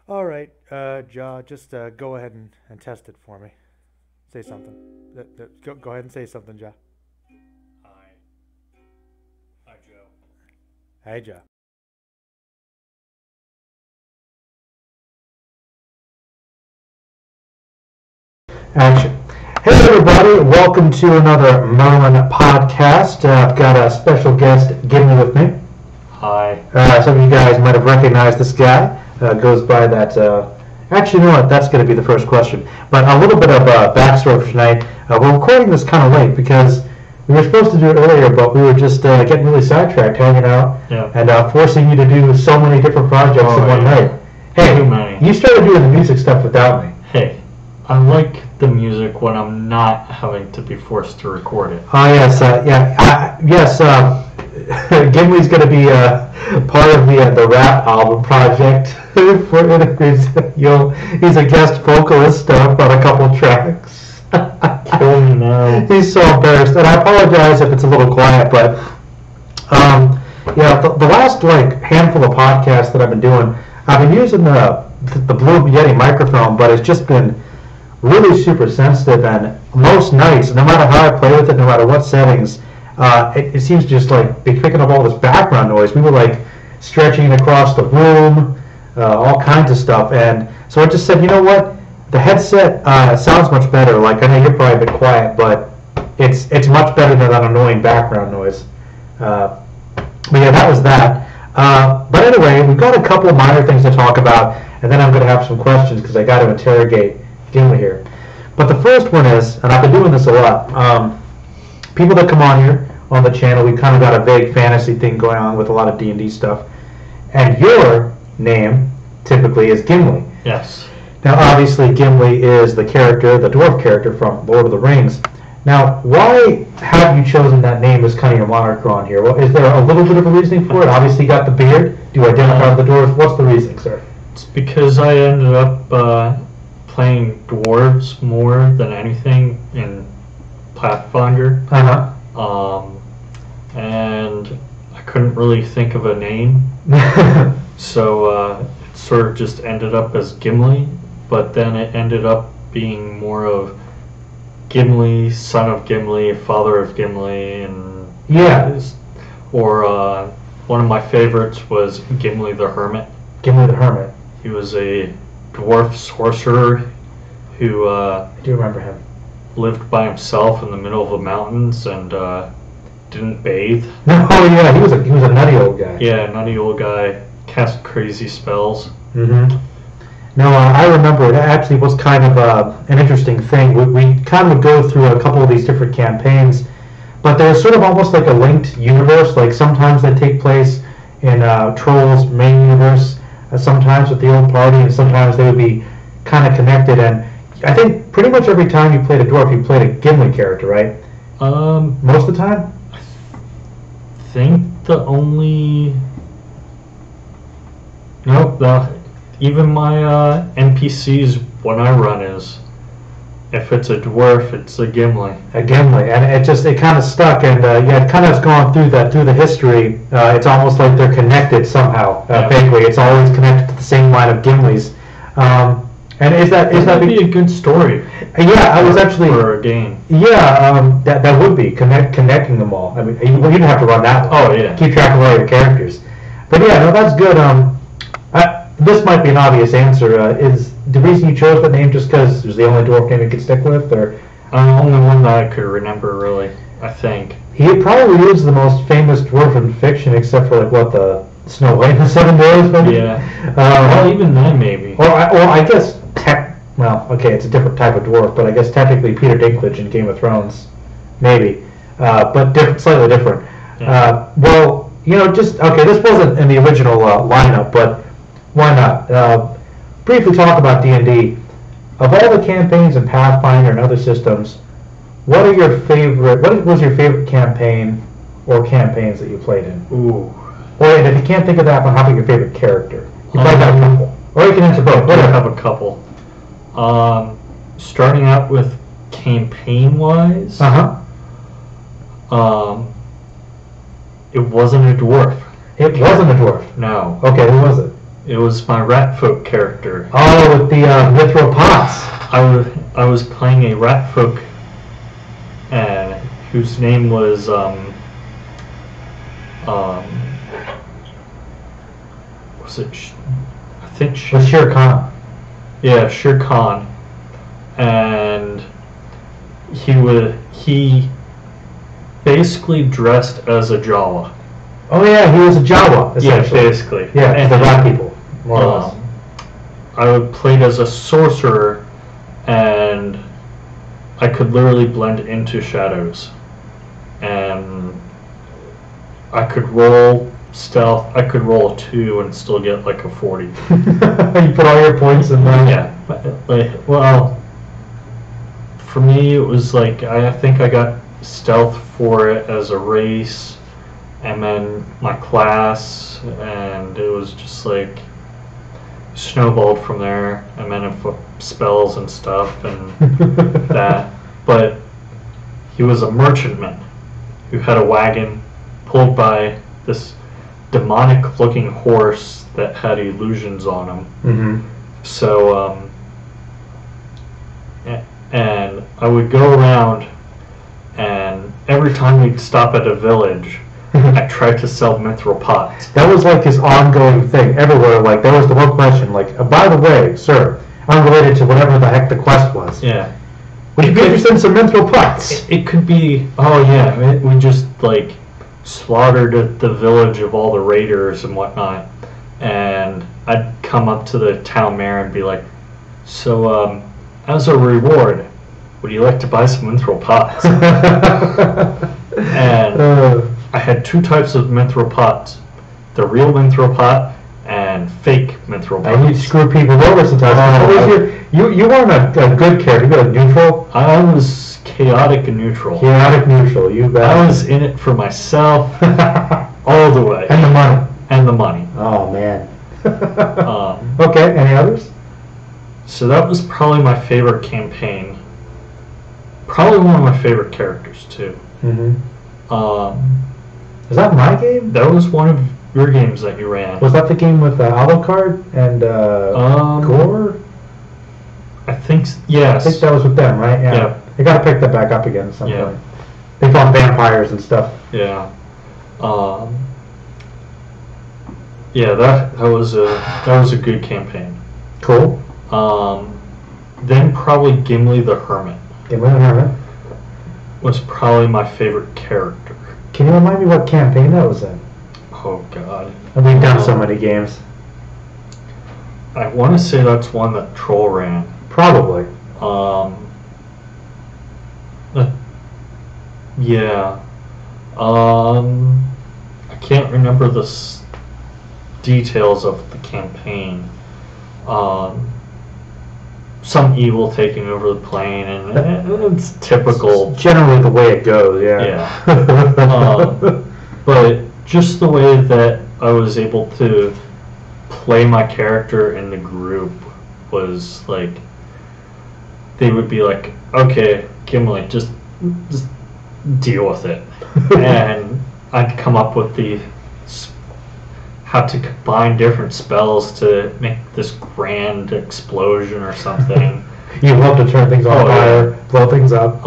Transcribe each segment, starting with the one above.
All right, Ja, just go ahead and test it for me. Say something. Go ahead and say something, Ja. Hi. Hi, Joe. Hey, Ja. Action. Hey everybody, welcome to another Merlin podcast. I've got a special guest, Gimli, with me. Hi. Some of you guys might have recognized this guy. Goes by that. Actually, you know what? That's going to be the first question. But a little bit of backstory for tonight. We're recording this kind of late because we were supposed to do it earlier, but we were just getting really sidetracked, hanging out, and forcing you to do so many different projects in one night. Hey, you started doing the music stuff without me. Hey, I like the music when I'm not having to be forced to record it. Oh yes, yes. Gimli's going to be part of the rap album project. He's a guest vocalist on a couple tracks. Kill me now. He's so embarrassed, and I apologize if it's a little quiet, but the last handful of podcasts that I've been doing, I've been using the Blue Yeti microphone, but it's just been really super sensitive, and most nights, no matter how I play with it, no matter what settings, it seems to just be picking up all this background noise. We were stretching across the room, all kinds of stuff, and so I just said, you know what, the headset sounds much better. I know you're probably a bit quiet, but it's much better than that annoying background noise. But yeah, that was that. But anyway, we've got a couple of minor things to talk about, and then I'm going to have some questions because I got to interrogate Gimli here. But the first one is, and I've been doing this a lot, people that come on here on the channel, we kind of got a vague fantasy thing going on with a lot of D&D stuff, and your name typically is Gimli. Yes. Now obviously Gimli is the dwarf character from Lord of the Rings. Now why have you chosen that name as kind of your moniker on here? Well, is there a little bit of a reasoning for it? Obviously you got the beard. Do you identify with the dwarves? What's the reasoning, sir? It's because I ended up playing dwarves more than anything in Pathfinder. And I couldn't really think of a name. So it sort of just ended up as Gimli, but then it ended up being more of Gimli, son of Gimli, father of Gimli, and or one of my favorites was Gimli the Hermit. Gimli the Hermit. He was a dwarf sorcerer who I do remember him. Lived by himself in the middle of the mountains and didn't bathe. Oh yeah, he was a nutty old guy. Yeah, nutty old guy. Cast crazy spells. Mm-hmm. No, I remember it actually was kind of an interesting thing. We kind of go through a couple of these different campaigns, but they're sort of almost like a linked universe. Sometimes they take place in Troll's main universe, sometimes with the old party, and sometimes they would be kind of connected. And I think pretty much every time you played a dwarf, you played a Gimli character, right? Most of the time? I think the only... Nope, even my NPCs when I run is, if it's a dwarf, it's a Gimli. A Gimli, and it kind of stuck, and it kind of has gone through the history. It's almost like they're connected somehow, vaguely. It's always connected to the same line of Gimlis. And is that be a good story? Yeah, I was actually for a game. Yeah, that would be connecting them all. I mean, you didn't have to run that one. Oh yeah. Keep track of all your characters. But yeah, no, that's good. This might be an obvious answer. Is the reason you chose that name just because it was the only dwarf name you could stick with, or only one that I could remember really? I think he probably is the most famous dwarf in fiction, except for the Snow White and the Seven Dwarfs, maybe. Yeah. Well, even then, maybe. Or I guess it's a different type of dwarf, but I guess technically Peter Dinklage in Game of Thrones, maybe, but slightly different. Yeah. This wasn't in the original lineup, but why not? Briefly talk about D&D. Of all the campaigns in Pathfinder and other systems, what was your favorite campaign or campaigns that you played in? Ooh. Or if you can't think of that one, how about your favorite character? You might have a couple. Or you can answer both. I have a couple. Starting out with campaign-wise, it wasn't a dwarf. It wasn't a dwarf? No. Okay, who was it? It was my rat folk character. Oh, with the mithril pots. I was playing a rat folk whose name was was it? I think Shere Khan. Yeah, Shere Khan, and he basically dressed as a Jawa. Oh yeah, he was a Jawa. Yeah, basically. Yeah, and the rat people, more or less. I played as a sorcerer, and I could literally blend into shadows, and I could roll stealth. I could roll a 2 and still get like a 40. You put all your points in there. Yeah, well, for me it was like I think I got stealth for it as a race, and then my class, and it was just like snowballed from there, and then spells and stuff and that. But he was a merchantman who had a wagon pulled by this demonic looking horse that had illusions on him. Mm-hmm. So and I would go around, and every time we'd stop at a village, I tried to sell mithril pots. That was like his ongoing thing everywhere. Like, that was the one question. Like, by the way, sir, unrelated to whatever the heck the quest was. Yeah. Would you be interested in some mithril pots? It could be, oh yeah, we just like slaughtered the village of all the raiders and whatnot, and I'd come up to the town mayor and be like, so as a reward, would you like to buy some mithril pots? And I had 2 types of mithril pots: the real mithril pot and fake mithril pots. And you'd screw people over sometimes. You weren't a good character. You were a neutral. I was chaotic and neutral. Chaotic neutral. You bet. I was in it for myself all the way. And the money. And the money. Oh man. Okay. Any others? So that was probably my favorite campaign. Probably one of my favorite characters too. Mm-hmm. Was that my game? That was one of your games that you ran. Was that the game with Alucard and Gore? I think yes. I think that was with them, right? Yeah. I gotta pick that back up again at some point. They fought vampires and stuff. Yeah. Yeah, that was a good campaign. Cool. Then probably Gimli the Hermit. Gimli the Hermit was probably my favorite character. Can you remind me what campaign that was in? Oh God. And we've done so many games. I want to say that's one that Troll ran. Probably. Yeah. I can't remember the details of the campaign. Some evil taking over the plane, and it's typical. It's generally the way it goes, yeah. Yeah. But just the way that I was able to play my character in the group was like, they would be like, okay, Gimli, just deal with it. And I'd come up with how to combine different spells to make this grand explosion or something. You love to turn things on fire, blow things up.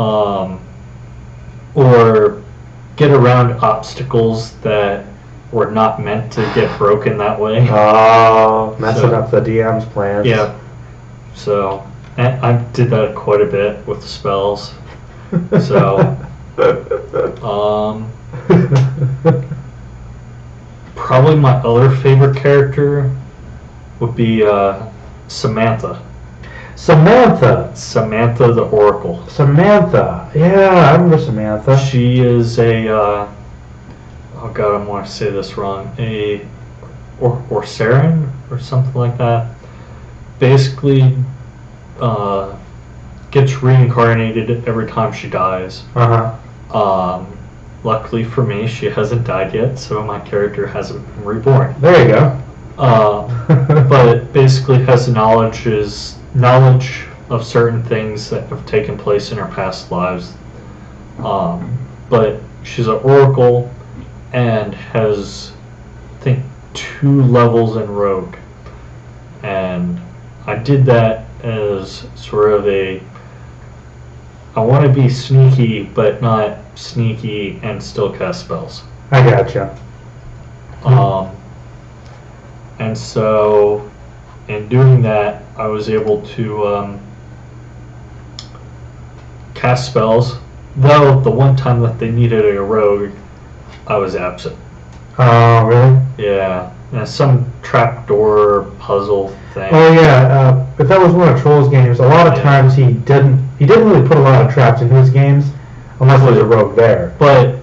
Or get around obstacles that were not meant to get broken that way. Oh, messing up the DM's plans. Yeah. So, and I did that quite a bit with spells. So, probably my other favorite character would be Samantha. Samantha the Oracle. Samantha. Yeah, I remember Samantha. She is a, oh God, I'm going to say this wrong, or Saren or something like that. Basically, gets reincarnated every time she dies. Luckily for me, she hasn't died yet, so my character hasn't been reborn. There you go. But it basically has knowledge of certain things that have taken place in her past lives. But she's an oracle and has, I think, 2 levels in rogue. I did that as sort of I want to be sneaky, but not sneaky and still cast spells. I gotcha. And so, in doing that, I was able to cast spells. Though the one time that they needed a rogue, I was absent. Oh, really? Yeah, some trapdoor puzzle thing. Oh yeah, if that was one of Troll's games, a lot of times he didn't really put a lot of traps into his games, unless there's a rogue there. But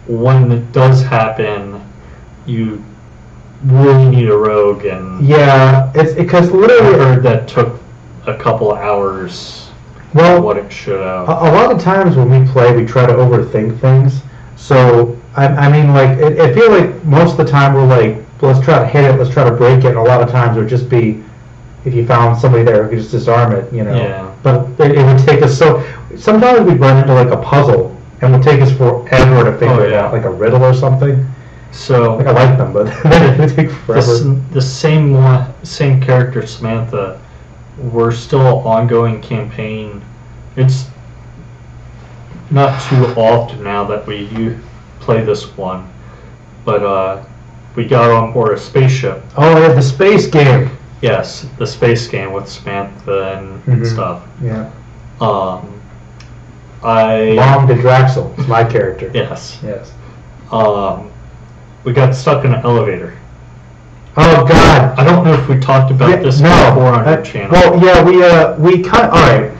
when it does happen, you really need a rogue, and yeah, it's because literally I heard that took a couple hours. Well, what it should have. A lot of times when we play, we try to overthink things. So I mean, like I feel like most of the time we're like, let's try to hit it, let's try to break it. And a lot of times it would just be, if you found somebody there who could just disarm it, you know. Yeah. But it would take us so. Sometimes we'd run into like a puzzle, and it would take us forever to figure it out, like a riddle or something. So like I like them, but then it would take forever. The same character, Samantha. We're still an ongoing campaign. It's not too often now that we play this one, but we got on board a spaceship. Oh, yeah, the space game. Yes, the space game with Samantha and stuff. Yeah. Mom to Draxel is my character. Yes. Yes. We got stuck in an elevator. Oh God! I don't know if we talked about this before on your channel. Well, yeah, we kind of. All right.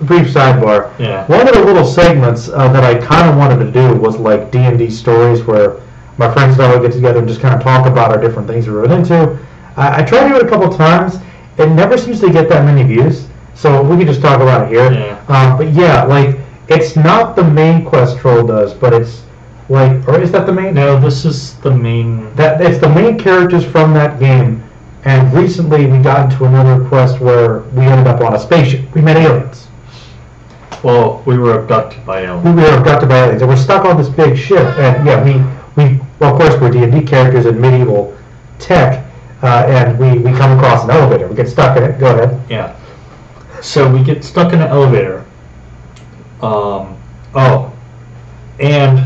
Brief sidebar. Yeah. One of the little segments that I kind of wanted to do was like D&D stories, where my friends and I would get together and just kind of talk about our different things we were into. I tried to do it a couple times. It never seems to get that many views, so we can just talk about it here. Yeah. But yeah, like it's not the main quest Troll does, but it's. Like, or is that the main? No, this is the main. That it's the main characters from that game, and recently we got into another quest where we ended up on a spaceship. We met aliens. Well, we were abducted by aliens. We were abducted by aliens, and we're stuck on this big ship. And yeah, we well, of course we're D&D characters in medieval tech, and we come across an elevator. We get stuck in it. Go ahead. Yeah. So we get stuck in an elevator. And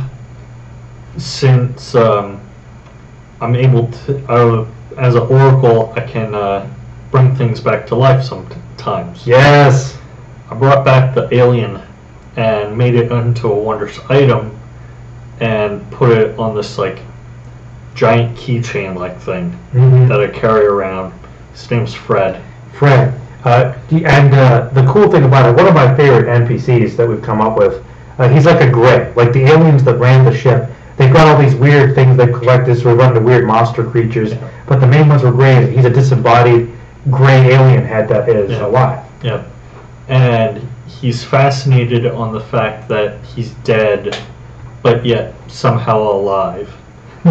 since I'm able to, as an oracle, I can bring things back to life sometimes. Yes. I brought back the alien and made it into a wondrous item and put it on this like giant keychain like thing that I carry around. His name's Fred. Fred. And the cool thing about it, one of my favorite NPCs that we've come up with, he's like a gray, like the aliens that ran the ship. They've got all these weird things they've collected, so we run into weird monster creatures. But the main ones were gray. He's a disembodied gray alien head that is alive. Yeah. And he's fascinated on the fact that he's dead, but yet somehow alive.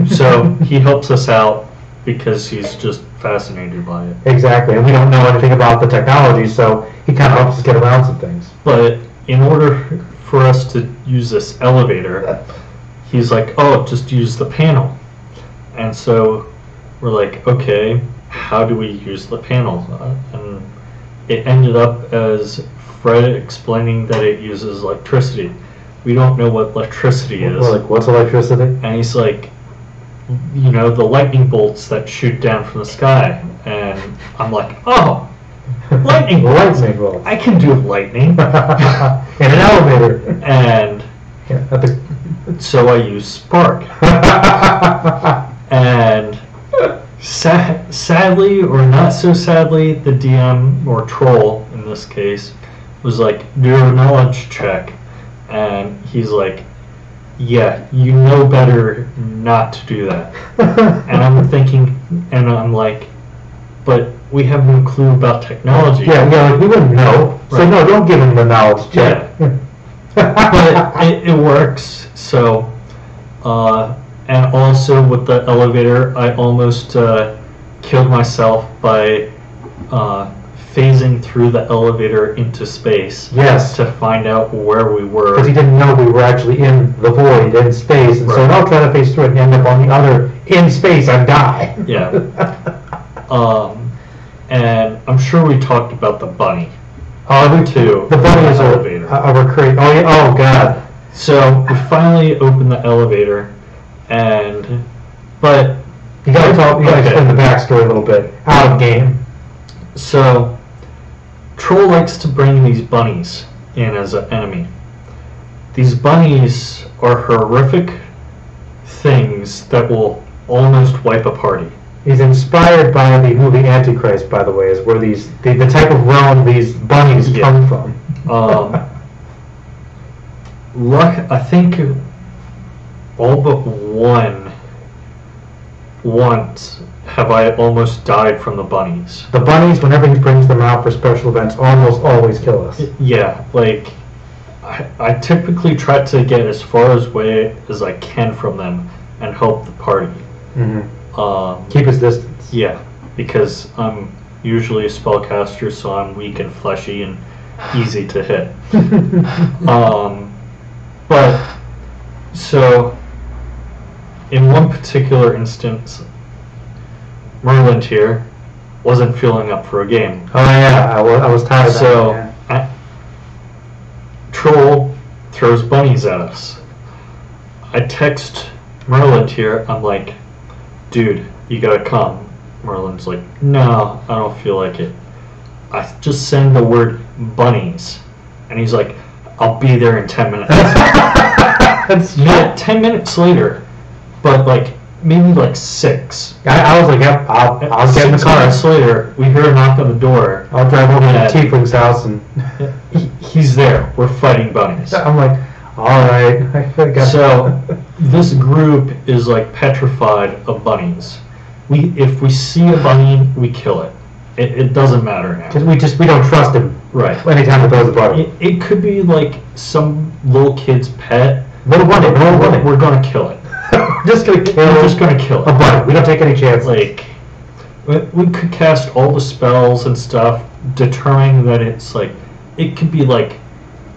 So he helps us out because he's just fascinated by it. Exactly. And we don't know anything about the technology, so he kind of helps us get around some things. But in order for us to use this elevator, he's like, oh, just use the panel. And so we're like, okay, how do we use the panel? And it ended up as Fred explaining that it uses electricity. We don't know what electricity is. We're like, what's electricity? And he's like, you know, the lightning bolts that shoot down from the sky. And I'm like, oh, lightning bolts. Lightning bolts. I can do lightning. In an elevator. And so I use spark. And sadly, or not so sadly, the DM, or troll in this case, was like, do a knowledge check. And he's like, yeah, you know better not to do that. And I'm thinking, and I'm like, but we have no clue about technology. Yeah, like we wouldn't know. So Right. no, don't give him the knowledge check. Yeah. But it works. So, and also with the elevator, I almost killed myself by phasing through the elevator into space. Yes. To find out where we were. Because he didn't know we were actually in the void, in space, and so now trying to phase through it and end up on the other in space and die. Yeah. And I'm sure we talked about the bunny. Oh, too. The bunny is elevator. a recruit. Oh, yeah. Oh, God. So we finally open the elevator, but You gotta explain the backstory a little bit. Out of game. So Troll likes to bring these bunnies in as an enemy. These bunnies are horrific things that will almost wipe a party. He's inspired by the movie Antichrist, by the way, is where the type of realm these bunnies come from. I think all but once have I almost died from the bunnies. The bunnies, whenever he brings them out for special events, almost always kill us. Yeah, like I typically try to get as far away as I can from them and help the party. Mm-hmm. Keep his distance. Yeah, because I'm usually a spellcaster, so I'm weak and fleshy and easy to hit. But so in one particular instance, Merlin here wasn't feeling up for a game. Oh yeah, I was tired of that. So Troll throws bunnies at us. I text Merlin here. I'm like, dude, you gotta come. Merlin's like, no, I don't feel like it. I just send the word bunnies, and he's like, I'll be there in 10 minutes. Not 10 minutes later, but like maybe like 6. I was like, yep, I'll get in the car. 6 minutes later, we hear a knock on the door. I'll drive over to Tiefling's house and he's there. We're fighting bunnies. I'm like, all right. So this group is like petrified of bunnies. If we see a bunny, we kill it. It doesn't matter now. Because we don't trust him. Right. Anytime he throws a bunny. It could be like some little kid's pet. Little bunny. We're gonna kill it. We're just gonna kill it. A bunny. We don't take any chances. Like, we could cast all the spells and stuff, determining that it's like, it could be like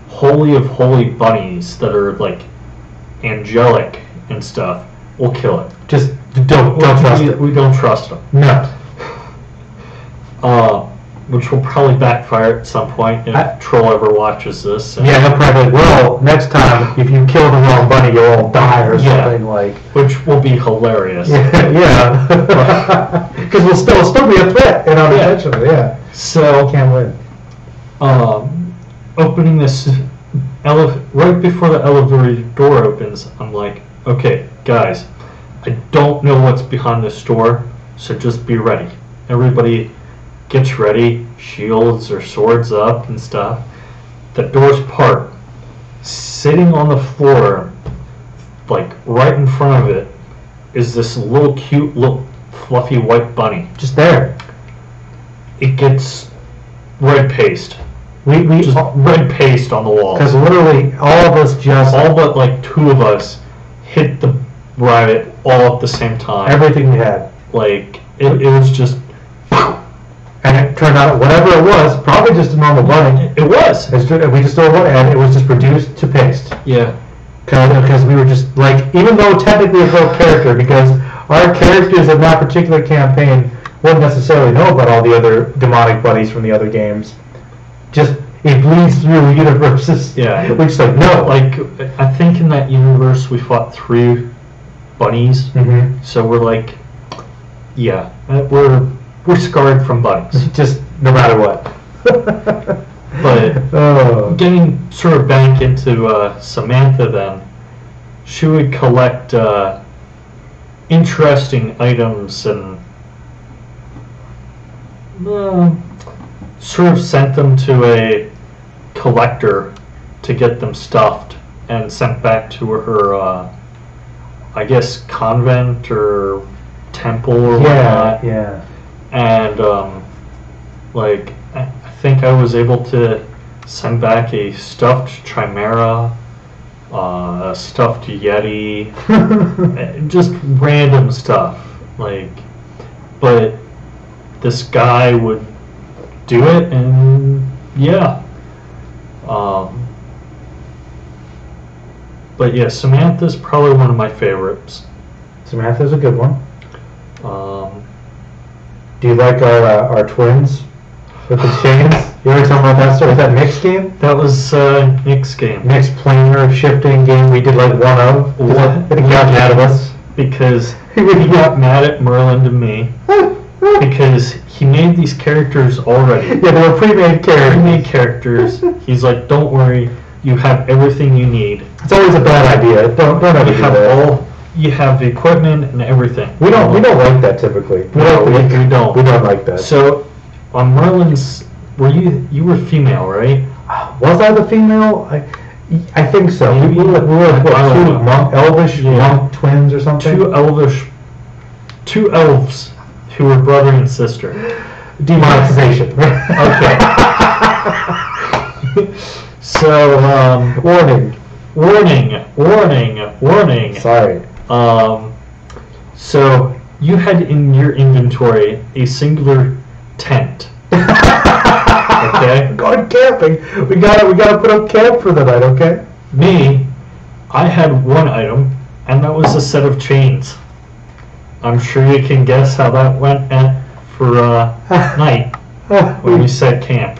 holy of holy bunnies that are like angelic and stuff. We'll kill it. Just don't trust it. We don't trust them. No. Which will probably backfire at some point if Troll ever watches this. Yeah, he'll probably, well, next time, if you kill the wrong bunny, you'll all die or something like. Which will be hilarious. Yeah. Because we'll still be a threat in our detention. Yeah. So, can't win. Opening this, right before the elevator door opens, I'm like, okay, guys, I don't know what's behind this door, so just be ready. Everybody gets ready, shields or swords up and stuff. The doors part. Sitting on the floor, like right in front of it, is this little cute, little fluffy white bunny. Just there. It gets red paste. We just red paste on the wall. Because literally all of us all but like 2 of us hit the rabbit all at the same time. Everything we had. Like it was just. And it turned out, whatever it was, probably just a normal bunny. It was. We just stole one, and it was just reduced to paste. Yeah. Because we were just, like, even though technically it broke character, because our characters in that particular campaign wouldn't necessarily know about all the other demonic bunnies from the other games. Just, it bleeds through universes. Yeah. We're just like, no. Like, I think in that universe we fought 3 bunnies. Mm-hmm. So we're like, yeah, we're scarred from bunnies. Just no matter what. But getting sort of back into Samantha then, she would collect interesting items and sort of sent them to a collector to get them stuffed and sent back to her, I guess, convent or temple or whatnot. Yeah. And like I think I was able to send back a stuffed chimera, a stuffed yeti, just random stuff. Like, but this guy would do it, and yeah. But yeah, Samantha's probably one of my favorites. Samantha's a good one. Do you like our twins? with the chains. You ever talking about that story? Was that Nick's game? That was Nick's game. Nick's planar shifting game. We did like one of. What? It got mad at us. Because he got mad at Merlin and me. Because he made these characters already. Yeah, they were pre-made characters. Pre-made characters. He's like, don't worry, you have everything you need. It's always a bad idea. Don't ever do that. You have the equipment and everything. We don't like that typically. We don't. We don't like that. So on Merlin's, you were female, right? Was I the female? I think so. Maybe. We were what, two elvish monk twins or something? Two elves who were brother and sister. Demonetization. Okay. So, warning. Sorry. So you had in your inventory a singular tent. Okay. Going camping. We gotta put up camp for the night. Okay. Me, I had one item, and that was a set of chains. I'm sure you can guess how that went for night when we set camp.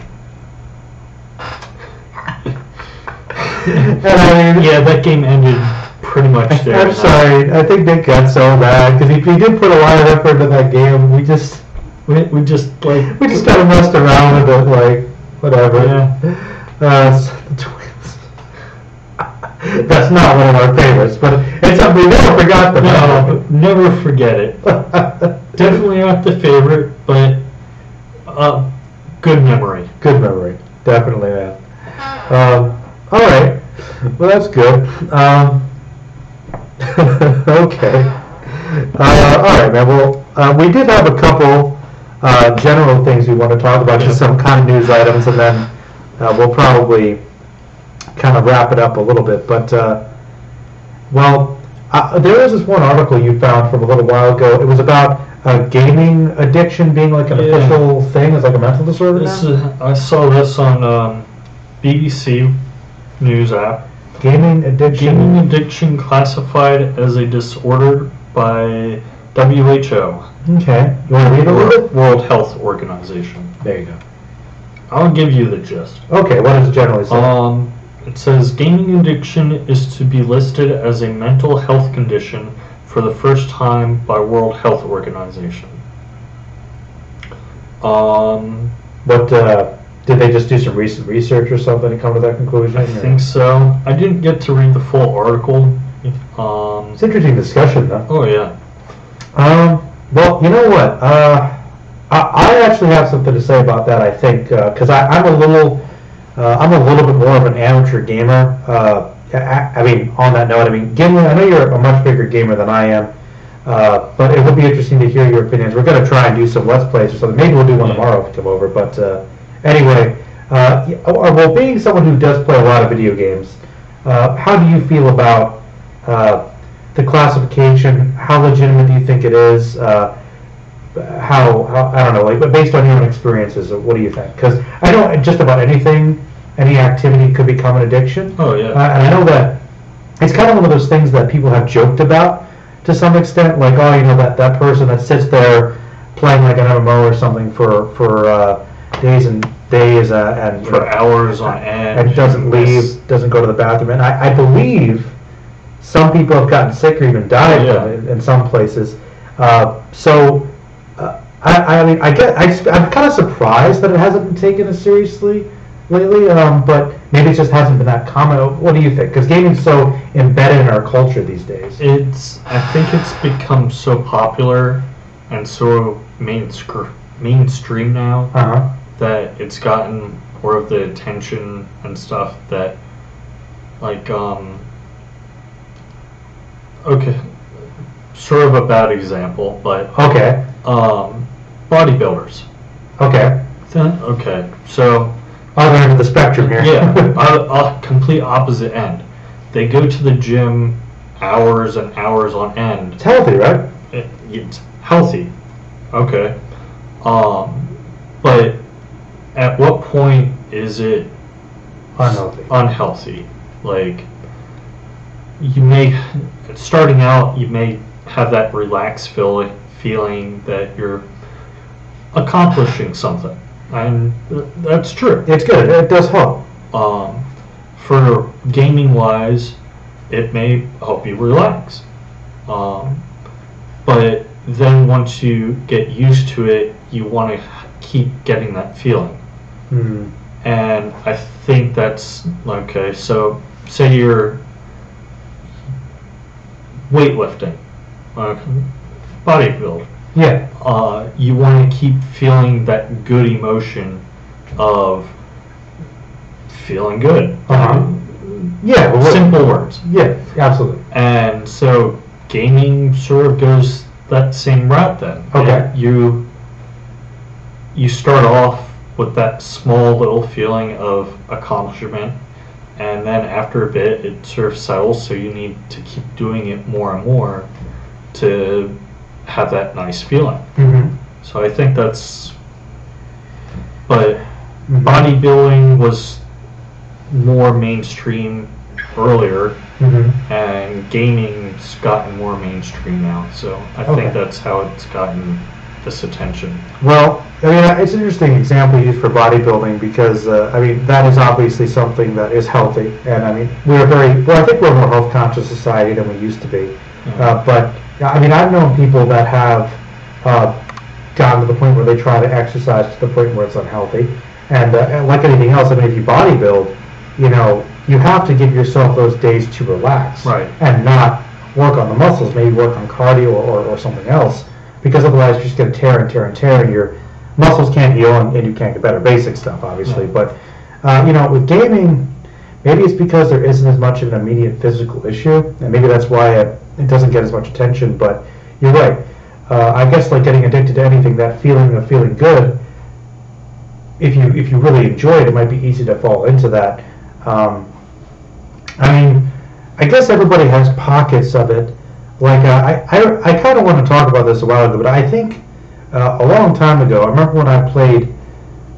Yeah, that game ended pretty much there. I'm sorry. I think Nick got so bad because he did put a lot of effort into that game. We just kind of messed around with it, like whatever. Yeah. The twins. That's not one of our favorites, but it's something we never forgot them. No, never forget it. Definitely not the favorite, but good memory. Good memory, definitely, man. All right, well that's good. Okay. All right, man. Well, we did have a couple general things we want to talk about, just some kind of news items, and then we'll probably kind of wrap it up a little bit. But there is this one article you found from a little while ago. It was about gaming addiction being like an official thing. It's like a mental disorder now? I saw this on BBC News app. Gaming addiction classified as a disorder by WHO. Okay. You want to read a little bit? World Health Organization. There you go. I'll give you the gist. Okay, what does it generally say? It says gaming addiction is to be listed as a mental health condition for the first time by World Health Organization. Did they just do some recent research or something to come to that conclusion? I think so. I didn't get to read the full article. It's an interesting discussion, though. Oh, yeah. Well, you know what? I actually have something to say about that, I think, because I'm a little bit more of an amateur gamer. I mean, on that note, Gimli, I know you're a much bigger gamer than I am, but it would be interesting to hear your opinions. We're going to try and do some Let's Plays or something. Maybe we'll do one tomorrow if you come over, but anyway, well, being someone who does play a lot of video games, how do you feel about the classification? How legitimate do you think it is? How I don't know, but based on your own experiences, what do you think? Because I know just about anything, any activity could become an addiction. Oh, yeah. And I know that it's kind of one of those things that people have joked about to some extent, like, oh, that person that sits there playing like an MMO or something for days and days and for hours on end, and doesn't leave, doesn't go to the bathroom, and I believe some people have gotten sick or even died in some places. I guess I'm kind of surprised that it hasn't been taken as seriously lately, but maybe it just hasn't been that common. What do you think? Because gaming's so embedded in our culture these days. I think it's become so popular and so mainstream now that it's gotten more of the attention and stuff that, like, okay, sort of a bad example, but bodybuilders. Okay. Okay, so other end of the spectrum here. a complete opposite end. They go to the gym hours and hours on end. It's healthy, right? It's healthy. Okay. But at what point is it unhealthy? Like, starting out, you may have that relaxed feeling that you're accomplishing something. And that's true. It's good. It does help. For gaming wise, it may help you relax. But then once you get used to it, you want to keep getting that feeling. Mm. And I think that's okay. So say you're weightlifting, bodybuild. Yeah. You want to keep feeling that good emotion of feeling good. Yeah. Well, simple words. Yeah, absolutely. And so gaming sort of goes that same route then. Okay. You start off with that small little feeling of accomplishment, and then after a bit it sort of settles, so you need to keep doing it more and more to have that nice feeling. Mm-hmm. So I think that's, but Mm-hmm. bodybuilding was more mainstream earlier, Mm-hmm. and gaming's gotten more mainstream now. So I Okay. think that's how it's gotten this attention. Well, I mean, it's an interesting example used for bodybuilding because, I mean, that is obviously something that is healthy. And, I mean, I think we're a more health conscious society than we used to be. But, I mean, I've known people that have gotten to the point where they try to exercise to the point where it's unhealthy. And like anything else, I mean, if you bodybuild, you know, you have to give yourself those days to relax. Right. And not work on the muscles, maybe work on cardio or something else. Because otherwise you're just going to tear and tear and tear, and your muscles can't heal, and you can't get better. Basic stuff, obviously. Yeah. But, you know, with gaming, maybe it's because there isn't as much of an immediate physical issue, and maybe that's why it doesn't get as much attention. But you're right. I guess like getting addicted to anything, that feeling of feeling good, if you really enjoy it, it might be easy to fall into that. I mean, I guess everybody has pockets of it. Like, I kind of want to talk about this a while ago, but I think a long time ago, I remember when I played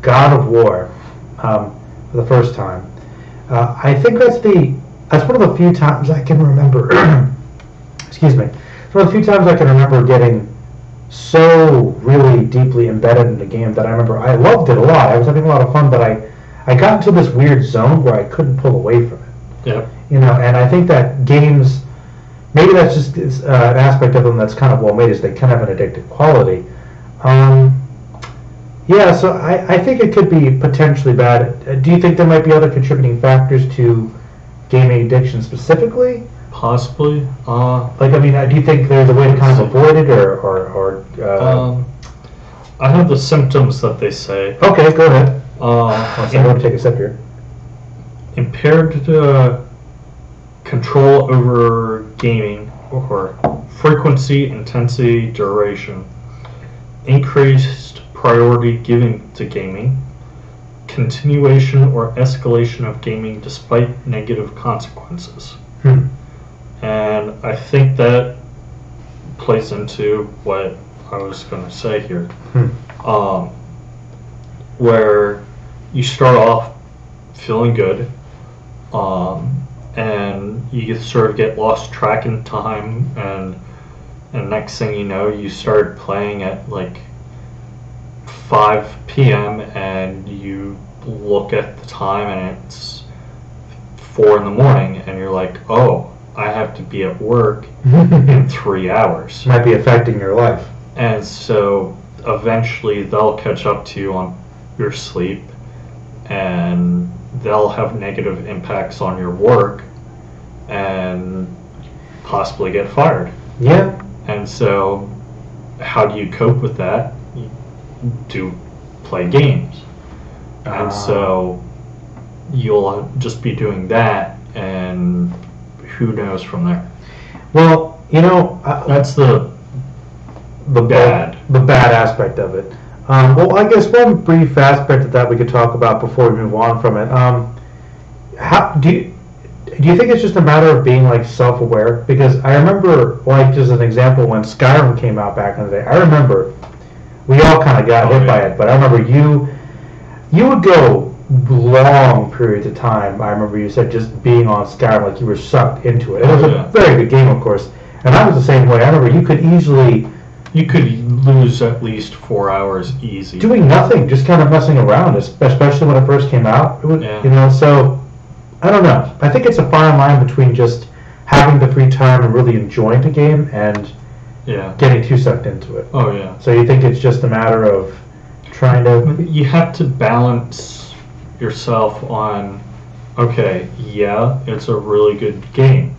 God of War for the first time. I think that's one of the few times I can remember, excuse me, it's one of the few times I can remember getting so really deeply embedded in the game that I remember I loved it a lot. I was having a lot of fun, but I got into this weird zone where I couldn't pull away from it. Yeah. You know, and I think that games, maybe that's just an aspect of them that's kind of well made, is they kind of have an addictive quality. Yeah, so I think it could be potentially bad. Do you think there might be other contributing factors to gaming addiction specifically? Possibly. Like, I mean, do you think there's a way to kind of avoid it, or I have the symptoms that they say. Okay, go ahead. I'm going to take a sip here. Impaired control over gaming, or frequency, intensity, duration, increased priority given to gaming, continuation or escalation of gaming despite negative consequences. And I think that plays into what I was going to say here, where you start off feeling good, and you sort of get lost track in time, and next thing you know, you start playing at like 5 p.m. and you look at the time and it's 4 in the morning, and you're like, oh, I have to be at work in 3 hours. Might be affecting your life. And so eventually they'll catch up to you on your sleep, and they'll have negative impacts on your work and possibly get fired. Yeah. And so how do you cope with that? You do play games. And so you'll just be doing that, and who knows from there. Well, you know, That's the bad aspect of it. Well, I guess one brief aspect of that we could talk about before we move on from it. How do you think it's just a matter of being like self-aware? Because I remember, like, just an example, when Skyrim came out back in the day, I remember we all kind of got hit by it, but I remember you would go long periods of time. I remember you said just being on Skyrim, like you were sucked into it. It was a very good game, of course, and I was the same way. I remember you could easily You could lose at least 4 hours easy. Doing nothing, just kind of messing around, especially when it first came out. So I don't know. I think it's a fine line between just having the free time and really enjoying the game and getting too sucked into it. Oh yeah. So you think it's just a matter of trying to... You have to balance yourself on, okay, yeah, it's a really good game,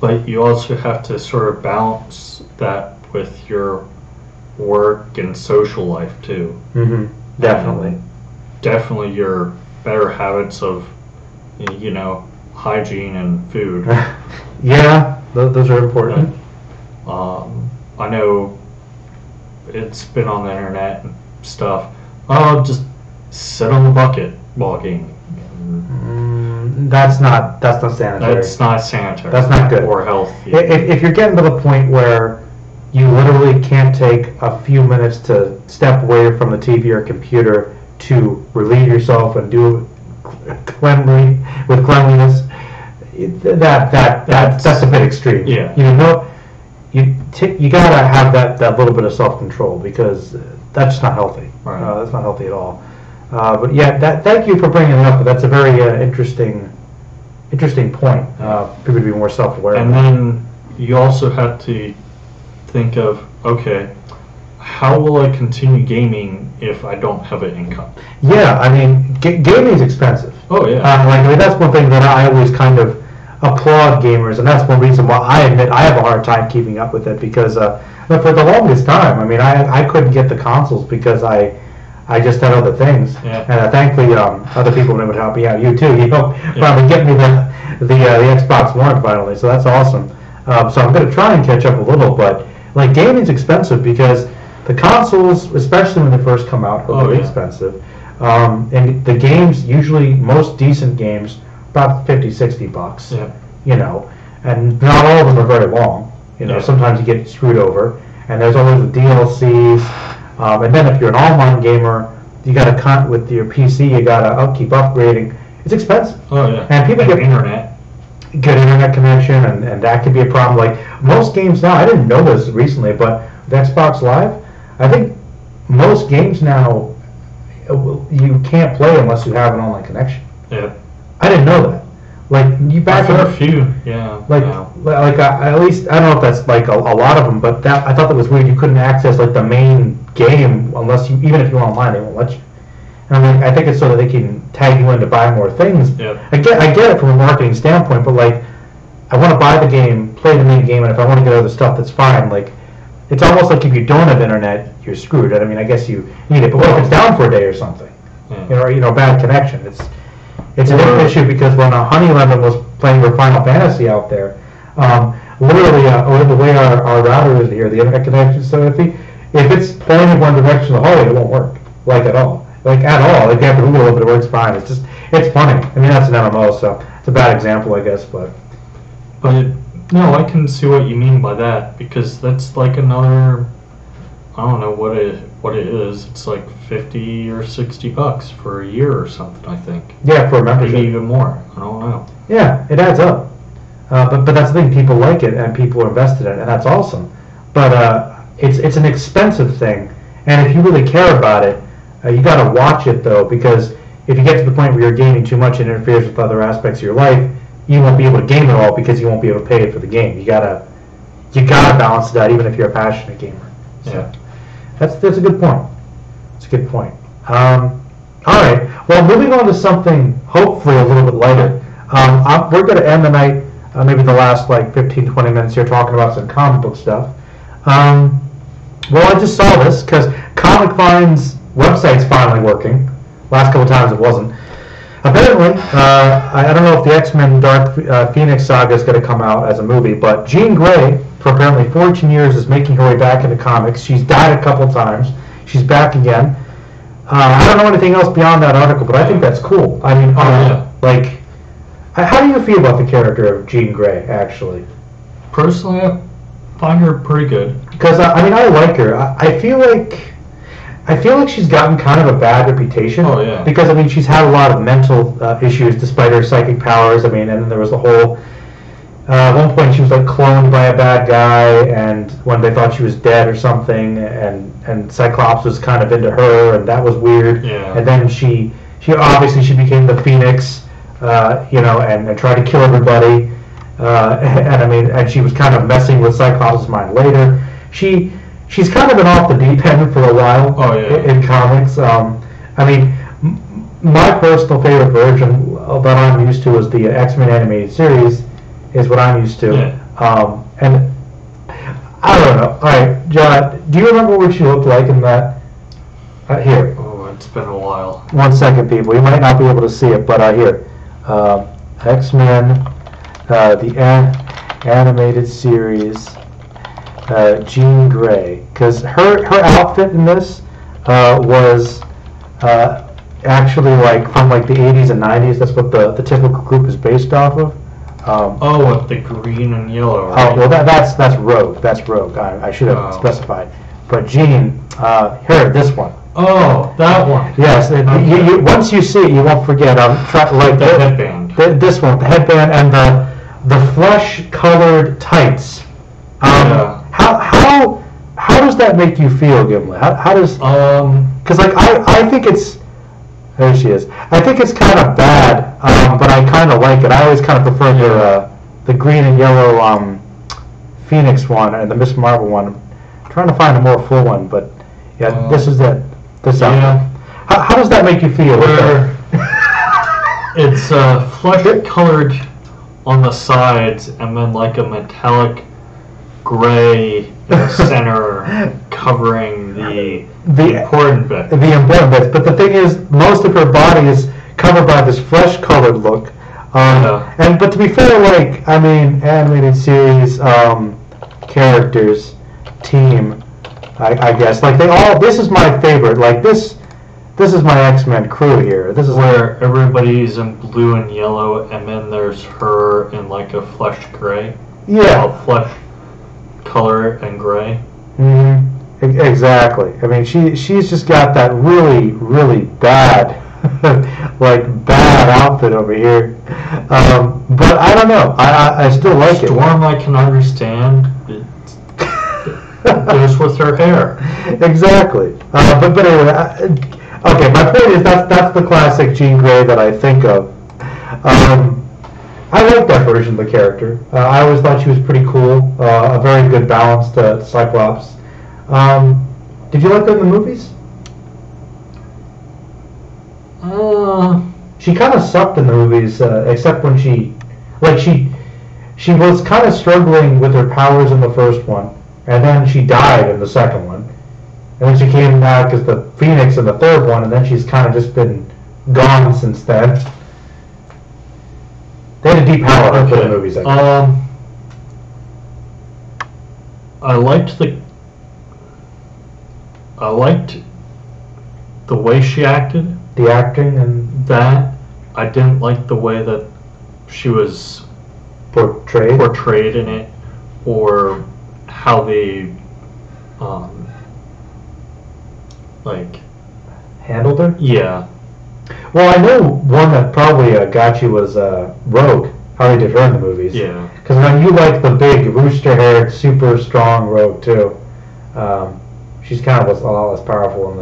but you also have to sort of balance that with your work and social life too. Mm-hmm. Definitely. Definitely your better habits of, hygiene and food. Yeah, those are important. I know it's been on the internet and stuff. Oh, just sit on the bucket while gaming. That's not sanitary. That's not sanitary. That's not good. Or healthy. If you're getting to the point where you literally can't take a few minutes to step away from the TV or computer to relieve yourself and do cleanliness, that's a bit extreme. Yeah. You gotta have that little bit of self-control, because that's just not healthy. Right. That's not healthy at all. But yeah, thank you for bringing it up. That's a very interesting point. People to be more self-aware. And then you also have to think of, okay, how will I continue gaming if I don't have an income? Yeah, I mean, gaming is expensive. Oh yeah. That's one thing that I always kind of applaud gamers, and that's one reason why I admit I have a hard time keeping up with it, because for the longest time, I couldn't get the consoles because I just had other things. Yeah. And thankfully, other people would help me out. You too, finally get me the Xbox One finally. So that's awesome. So I'm going to try and catch up a little, but gaming's expensive because the consoles, especially when they first come out, are really expensive. And the games, usually most decent games, about $50-$60. Yeah. And not all of them are very long. Sometimes you get screwed over, and there's always the DLCs. And then if you're an online gamer, you got to with your PC, you got to keep upgrading. It's expensive. Oh yeah. And people get internet. Good internet connection, and that could be a problem. Like most games now, I didn't know this recently, but with Xbox Live, I think most games now you can't play unless you have an online connection. Yeah. I didn't know that. Back in a few, yeah. At least I don't know if that's a lot of them, but I thought that was weird. You couldn't access the main game unless even if you're online, they won't let you. And I think it's so that they can tag you in to buy more things. Yeah. I get it from a marketing standpoint, but I want to buy the game, play the main game, and if I want to get other stuff, that's fine. It's almost like if you don't have internet, you're screwed. I guess you need it, but what if it's down for a day or something? Yeah. Bad connection. It's a big issue, because when Honeylemon was playing with Final Fantasy out there, literally the way our router is here, the internet connection, so if it's pointing one direction the hallway, it won't work at all. At all. You have to Google it, but it works fine. It's funny. That's an MMO, so it's a bad example, I guess, but no, I can see what you mean by that, because that's another, I don't know what it is. It's $50 or $60 for a year or something, I think. Yeah, for a membership. Maybe even more. I don't know. Yeah, it adds up. But that's the thing. People like it, and people are invested in it, and that's awesome. But it's an expensive thing, and if you really care about it, you got to watch it though, because if you get to the point where you're gaming too much and it interferes with other aspects of your life, you won't be able to game at all, because you won't be able to pay for the game. You gotta balance that, even if you're a passionate gamer. So yeah. That's a good point. It's a good point. All right. Well, moving on to something hopefully a little bit lighter. We're going to end the night, maybe the last 15, 20 minutes here, talking about some comic book stuff. Well, I just saw this because Comic Fine's website's finally working. Last couple times it wasn't. Apparently, I don't know if the X-Men Dark Phoenix saga is going to come out as a movie, but Jean Grey, for apparently 14 years, is making her way back into comics. She's died a couple times. She's back again. I don't know anything else beyond that article, but I think that's cool. How do you feel about the character of Jean Grey, actually? Personally, I find her pretty good. Because, I like her. I feel like she's gotten kind of a bad reputation. Oh, yeah. Because, she's had a lot of mental issues despite her psychic powers. And then there was the whole At one point, she was like cloned by a bad guy, and when they thought she was dead or something, and Cyclops was kind of into her, and that was weird. Yeah. And then she obviously she became the Phoenix, and tried to kill everybody. And I mean, and she was kind of messing with Cyclops' mind later. She's kind of been off the deep end for a while. Oh, yeah. In comics. I mean, my personal favorite version that I'm used to is the X-Men animated series. Is what I'm used to. Yeah. And I don't know. All right, John, do you remember what she looked like in that? Here. Oh, it's been a while. 1 second, people. You might not be able to see it, but here. X-Men, the animated series, Jean Grey. Because her outfit in this was actually like from like the 80s and 90s. That's what the typical group is based off of. With the green and yellow. Right? Oh well, that's Rogue. That's Rogue. I should have specified. But Jean, here, this one. Oh, that one. Yes. You, once you see it, you won't forget. Like the headband. This one, the headband, and the flesh-colored tights. How does that make you feel, Gimli? How does? Because like I think it's. There she is. I think it's kind of bad, but I kind of like it. I always kind of prefer the green and yellow Phoenix one and the Miss Marvel one. I'm trying to find a more full one, but yeah, this is it. This outfit. How does that make you feel? It's flesh-colored on the sides, and then like a metallic gray in the center covering the important bit. The important bits. But the thing is, most of her body is covered by this flesh-colored look. But to be fair, like, I mean, animated series, characters, team, I guess. Like, they all, this is my favorite. Like, this is my X-Men crew here. This is where everybody's in blue and yellow, and then there's her in like a flesh gray. Yeah. Flesh color and gray. Mm-hmm. Exactly. I mean, she's just got that really, really bad, bad outfit over here. But I don't know. I still like it. Storm, I can understand. It goes with her hair. Exactly. But anyway, okay. My point is that's the classic Jean Grey that I think of. I like that version of the character. I always thought she was pretty cool. A very good balance to Cyclops. Did you like her in the movies? She kind of sucked in the movies, except when she was kind of struggling with her powers in the first one, and then she died in the second one, and then she came back as the Phoenix in the third one, and then she's kind of just been gone since then. They had to depower her for the movies, I guess. I liked the way she acted. The acting and that. I didn't like the way that she was portrayed in it, or how they handled her. Yeah. Well, I know one that probably got you was Rogue. How they did her in the movies. Yeah. Because when you like the big rooster-haired, super strong Rogue too. She's kind of was a lot less powerful in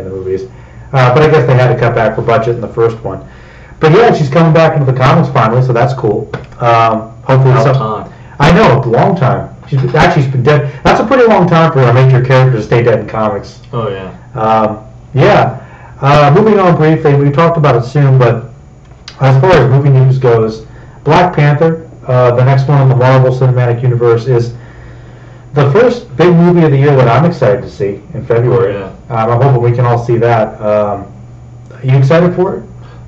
the movies. But I guess they had to cut back for budget in the first one. But yeah, she's coming back into the comics finally, so that's cool. Hopefully, time. I know, long time. She's been dead. That's a pretty long time for a major character to stay dead in comics. Oh yeah. Moving on briefly, we talked about it soon, but as far as movie news goes, Black Panther, the next one in the Marvel Cinematic Universe, is the first big movie of the year that I'm excited to see in February. Oh, yeah. I'm hoping we can all see that. Are you excited for it?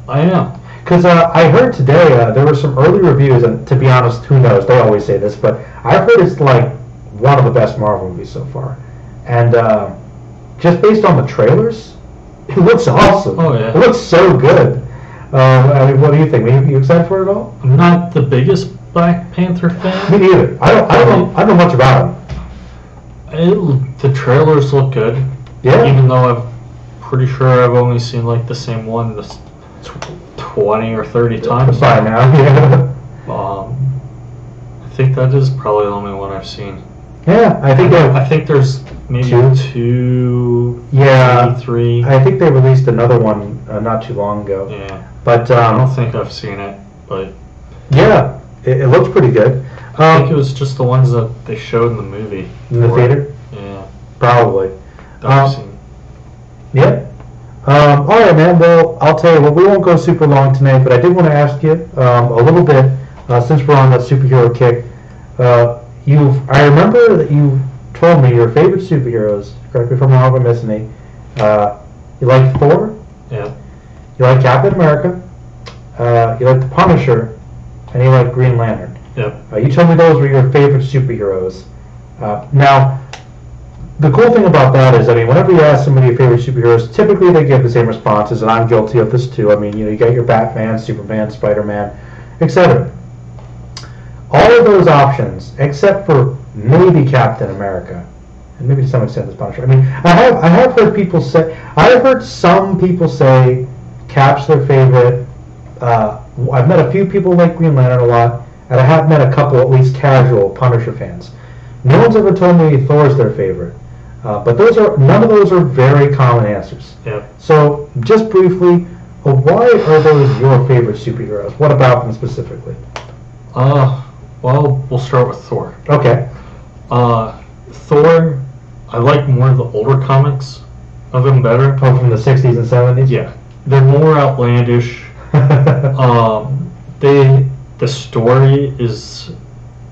I am. Because I heard today there were some early reviews, and to be honest, who knows? They always say this, but I heard it's like one of the best Marvel movies so far. And just based on the trailers, it looks awesome. Oh yeah. It looks so good. I mean, what do you think? Are you excited for it at all? I'm not the biggest Black Panther fan. Me neither. I don't know much about him. The trailers look good. Yeah. Even though I'm pretty sure I've only seen like the same one 20 or 30 times by now. Yeah. think that is probably the only one I've seen. Yeah, I think there's maybe two, yeah, maybe three. I think they released another one not too long ago. Yeah. But I don't think I've seen it, but yeah, it looks pretty good. I think it was just the ones that they showed in the movie. In the theater? Yeah. Probably. That I've seen. Yeah. All right, man. Well, I'll tell you what. We won't go super long tonight, but I did want to ask you a little bit since we're on that superhero kick. I remember that you told me your favorite superheroes. Correct me if I'm wrong, if I'm missing any. You like Thor. Yeah. You like Captain America. You like the Punisher, and you like Green Lantern. Yep. You told me those were your favorite superheroes. Now, the cool thing about that is, I mean, whenever you ask somebody your favorite superheroes, typically they give the same responses, and I'm guilty of this too. I mean, you got your Batman, Superman, Spider-Man, etc. All of those options, except for maybe Captain America, and maybe to some extent the Punisher. I mean, I have heard people say, I've heard some people say Cap's their favorite. I've met a few people like Green Lantern a lot, and I have met a couple, at least casual, Punisher fans. No one's ever told me Thor's their favorite, but none of those are very common answers. Yeah. So, just briefly, why are those your favorite superheroes? What about them specifically? Well, we'll start with Thor. Okay. Thor, I like more of the older comics of him better. Oh, from the 60s and 70s? Yeah. They're more outlandish. The story is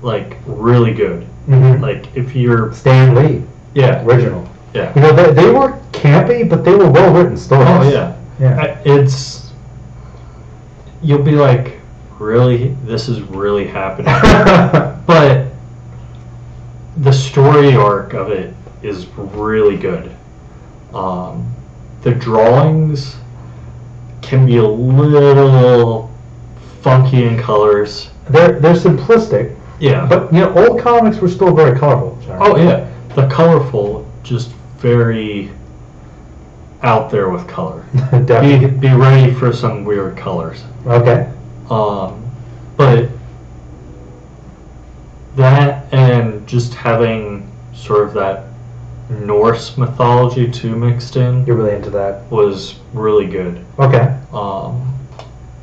like really good. Mm-hmm. Like if you're Stan Lee. Yeah. Original. Yeah. You know, they were campy, but they were well written stories. Oh yeah. Yeah. You'll be like, really, this is really happening. But the story arc of it is really good. The drawings can be a little funky in colors. They're simplistic. Yeah. But old comics were still very colorful. Sorry. Oh yeah, the colorful, just very out there with color. Definitely. Be ready for some weird colors. Okay. But that and just having sort of that Norse mythology too mixed in. You're really into that. Was really good. Okay.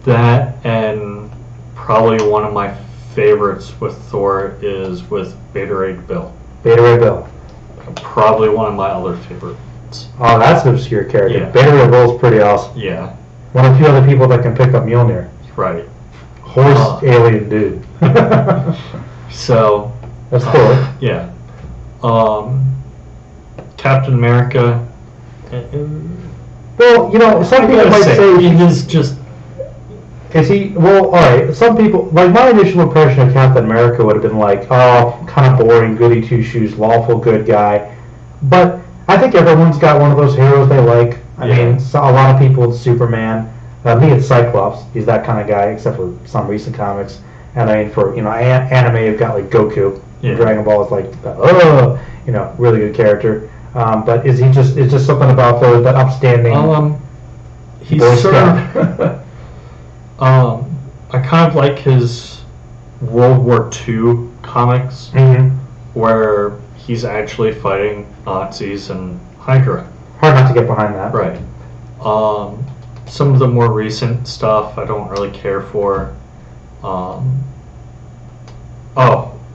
That and probably one of my favorites with Thor is with Beta Ray Bill. Beta Ray Bill. Probably one of my other favorites. Oh, that's an obscure character. Yeah. Beta Ray Bill's pretty awesome. Yeah. One of the few other people that can pick up Mjolnir. Right. Horse alien dude. So. That's cool. Yeah. Captain America. Well, some people might say he's just. Is he? Well, all right. Some people, like my initial impression of Captain America would have been like, oh, kind of boring, goody two shoes, lawful good guy. But I think everyone's got one of those heroes they like. I mean, a lot of people, it's Superman. Me, it's Cyclops. He's that kind of guy, except for some recent comics. And I mean, for anime, you've got like Goku. Yeah. Dragon Ball is like, really good character. But is he just? Is just something about that upstanding? He's sort of. I kind of like his World War II comics, where he's actually fighting Nazis and Hydra. Hard not to get behind that. Right. Some of the more recent stuff I don't really care for.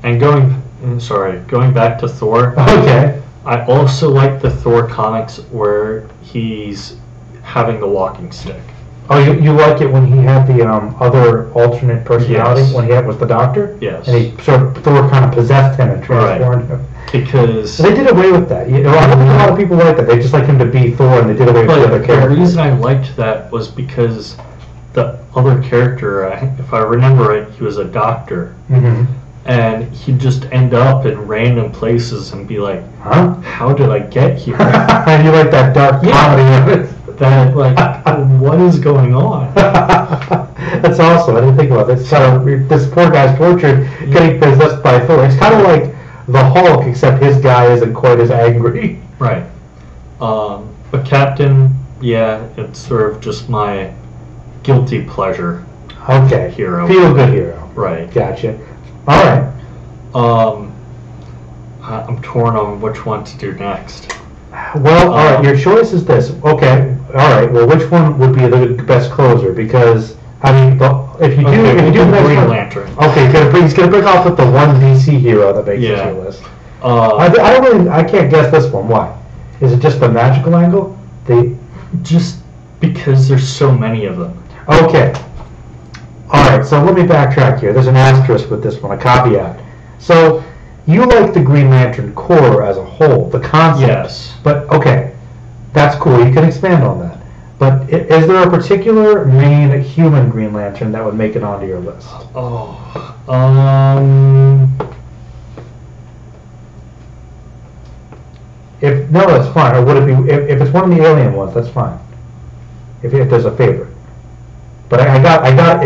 And going back to Thor. Okay. I also like the Thor comics where he's having the walking stick. Oh, you like it when he had the other alternate personality, Yes. when he was the Doctor? Yes. And he Thor kind of possessed him and transformed him. Because they did away with that. I don't think a lot of people like that. They just like him to be Thor, and they did away with the other characters. The reason I liked that was because the other character, if I remember right, he was a doctor. Mm-hmm. And he'd just end up in random places and be like, huh? How did I get here? And you like that dark comedy of it. That, like, what is going on? That's awesome. I didn't think about this. So this poor guy's tortured, getting possessed by Thor. It's kind of like the Hulk, except his guy isn't quite as angry. Right. But Captain, it's sort of just my guilty pleasure. Okay. Hero. Feel good hero. Right. Gotcha. All right. I'm torn on which one to do next. Well, all right. Your choice is this. Okay. All right. Well, which one would be the best closer? Because I mean, if you do the next Green one, Lantern. okay, he's gonna bring off with the one DC hero that makes it to your list. I can't guess this one. Why? Is it just the magical angle? Just because there's so many of them. Okay. All right. So let me backtrack here. There's an asterisk with this one, a caveat. So you like the Green Lantern core as a whole, the concept. Yes. But okay, that's cool. You can expand on that. But is there a particular main human Green Lantern that would make it onto your list? If no, that's fine. Or would it be if it's one of the alien ones? That's fine. If there's a favorite. But I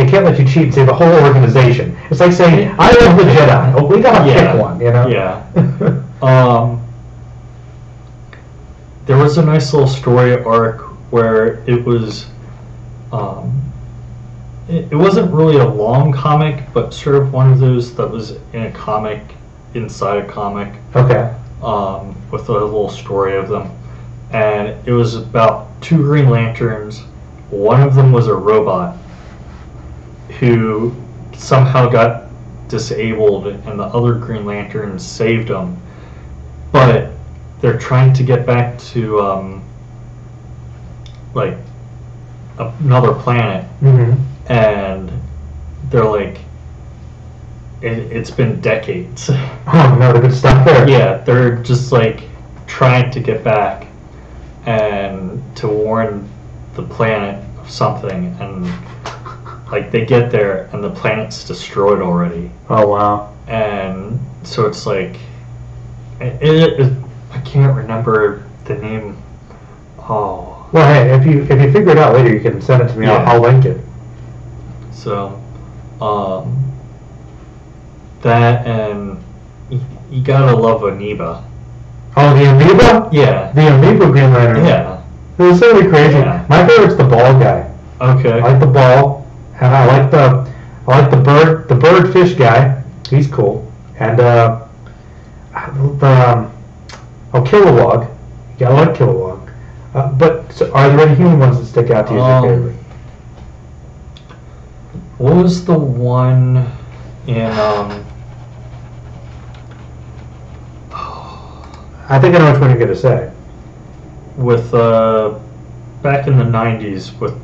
can't let you cheat and say the whole organization. It's like saying I love the Jedi. Oh, we gotta pick one, you know? Yeah. There was a nice little story arc where it was, it wasn't really a long comic, but sort of one of those that was in a comic inside a comic. Okay. With a little story of them, and it was about two Green Lanterns. One of them was a robot who somehow got disabled, and the other Green Lantern saved him. But they're trying to get back to like another planet, and they're like, it's been decades. Oh no, the good stuff there. Yeah, they're just like trying to get back and to warn the planet of something, and like they get there and the planet's destroyed already. Oh wow. And so it's like I can't remember the name. Oh. Well, hey, if you figure it out later, you can send it to me. Yeah. I'll link it. So, that and you gotta love Amoeba. Oh, the Amoeba? Yeah. The Amoeba Green Lantern. Yeah. It was really crazy. Yeah. My favorite's the ball guy. Okay. I like the ball, and I like the bird fish guy. He's cool. And Kilowog. You gotta like Kilowog. But so are there any human ones that stick out to you as your favorite? What was the one in I think I know which one you're gonna say. with back in the 90s with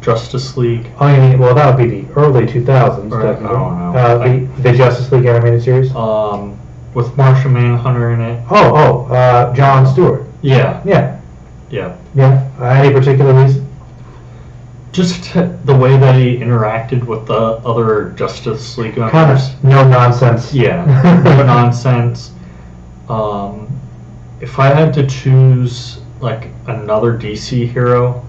Justice League? Oh, you mean, well, that would be the early 2000s, Right, definitely. I don't know. The Justice League animated series? With Martian Manhunter in it. John Stewart. Yeah. Yeah. Yeah. Yeah. Any particular reason? Just the way that he interacted with the other Justice League members. Kind of no nonsense. Yeah. No nonsense. If I had to choose like another DC hero,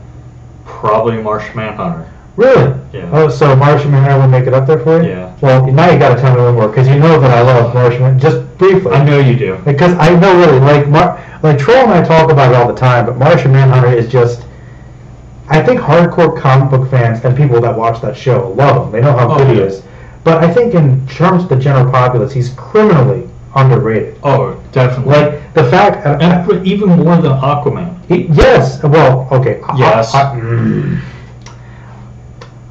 probably Martian Manhunter. Really? Yeah. Oh, so Martian Manhunter will make it up there for you? Yeah. Well, now you got to tell me a little more, because you know that I love Martian Manhunter. Just briefly. I know you do. Because I know really, like Troll and I talk about it all the time, but Martian Manhunter is just, I think hardcore comic book fans and people that watch that show love him. They know how good he is. But I think in terms of the general populace, he's criminally underrated. Oh, definitely. Like the fact, and even more than Aquaman. Yes. Well, okay. Yes.